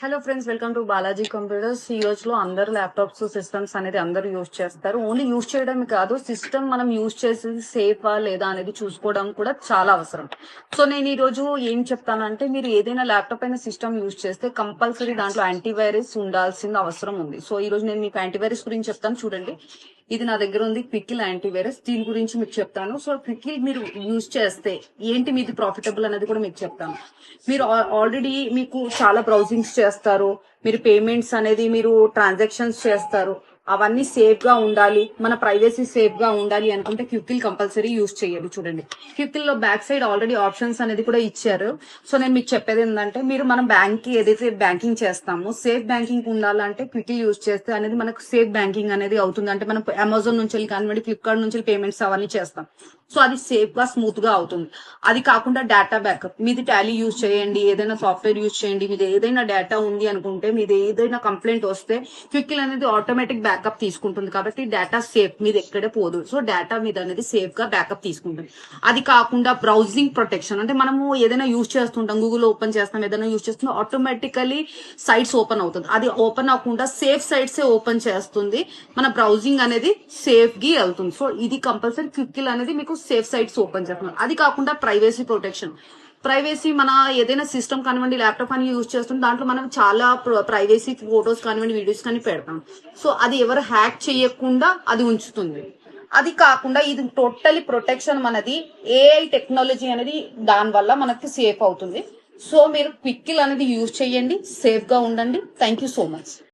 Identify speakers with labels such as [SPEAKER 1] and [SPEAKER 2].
[SPEAKER 1] Hello friends, welcome to Balaji computers. ఈ రోజులో అందరు ల్యాప్టాప్స్ సిస్టమ్స్ అనేది అందరూ యూజ్ చేస్తారు. ఓన్లీ యూజ్ చేయడం కాదు, సిస్టమ్ మనం యూజ్ చేసేది సేఫా లేదా అనేది చూసుకోవడం కూడా చాలా అవసరం. సో నేను ఈ రోజు ఏం చెప్తానంటే, మీరు ఏదైనా ల్యాప్టాప్ అయిన సిస్టమ్ యూజ్ చేస్తే కంపల్సరీ దాంట్లో యాంటీవైరస్ ఉండాల్సిన అవసరం ఉంది. సో ఈ రోజు నేను మీకు యాంటీవైరస్ గురించి చెప్తాను, చూడండి. ఇది నా దగ్గర ఉంది, క్వికిల్ యాంటీవైరస్. దీని గురించి మీకు చెప్తాను. సో క్వికిల్ మీరు యూజ్ చేస్తే ఏంటి మీది ప్రాఫిటబుల్ అనేది కూడా మీకు చెప్తాను. మీరు ఆల్రెడీ మీకు చాలా బ్రౌజింగ్స్ చేస్తారు, మీరు పేమెంట్స్ అనేది మీరు ట్రాన్సాక్షన్స్ చేస్తారు, అవన్నీ సేఫ్ గా ఉండాలి, మన ప్రైవసీ సేఫ్ గా ఉండాలి అనుకుంటే క్వికిల్ కంపల్సరీ యూజ్ చేయాలి. చూడండి, క్వికిల్ లో బ్యాక్ సైడ్ ఆల్రెడీ ఆప్షన్స్ అనేది కూడా ఇచ్చారు. సో నేను మీకు చెప్పేది ఏంటంటే, మనం బ్యాంక్ కి ఏదైతే బ్యాంకింగ్ చేస్తామో సేఫ్ బ్యాంకింగ్ ఉండాలంటే క్వికిల్ యూజ్ చేస్తే అనేది మనకు సేఫ్ బ్యాంకింగ్ అనేది అవుతుంది. అంటే మనం అమెజాన్ నుంచి కానివ్వండి, ఫ్లిప్కార్ట్ నుంచి పేమెంట్స్ అవన్నీ చేస్తాం. సో అది సేఫ్ గా స్మూత్ గా అవుతుంది. అది కాకుండా డేటా బ్యాకప్, మీది టాలీ యూజ్ చేయండి, ఏదైనా సాఫ్ట్వేర్ యూజ్ చేయండి, మీది ఏదైనా డేటా ఉంది అనుకుంటే, మీది ఏదైనా కంప్లైంట్ వస్తే క్వికిల్ అనేది ఆటోమేటిక్ బ్యాకప్ తీసుకుంటుంది. కాబట్టి డేటా సేఫ్, మీది ఎక్కడే పోదు. సో డేటా మీద అనేది సేఫ్ గా బ్యాకప్ తీసుకుంటుంది. అది కాకుండా బ్రౌజింగ్ ప్రొటెక్షన్, అంటే మనము ఏదైనా యూజ్ చేస్తుంటాం, గూగుల్ ఓపెన్ చేస్తాం, ఏదైనా యూజ్ చేస్తున్నాం, ఆటోమేటికలీ సైట్స్ ఓపెన్ అవుతుంది. అది ఓపెన్ అవ్వకుండా సేఫ్ సైట్స్ ఓపెన్ చేస్తుంది, మన బ్రౌజింగ్ అనేది సేఫ్ గా వెళ్తుంది. సో ఇది కంపల్సరీ క్వికిల్ అనేది మీకు సేఫ్ సైట్స్ ఓపెన్ చేస్తున్నాం. అది కాకుండా ప్రైవసీ ప్రొటెక్షన్, ప్రైవసీ మన ఏదైనా సిస్టమ్ కానివ్వండి, ల్యాప్టాప్ అని యూజ్ చేస్తుంది, దాంట్లో మనం చాలా ప్రైవసీ ఫోటోస్ కానివ్వండి, వీడియోస్ కానీ పెడతాం. సో అది ఎవరు హ్యాక్ చేయకుండా అది ఉంచుతుంది. అది కాకుండా ఇది టోటలీ ప్రొటెక్షన్ మనది ఏఐ టెక్నాలజీ అనేది, దాని వల్ల మనకి సేఫ్ అవుతుంది. సో మీరు క్వికిల్ అనేది యూజ్ చేయండి, సేఫ్ గా ఉండండి. Thank you so much.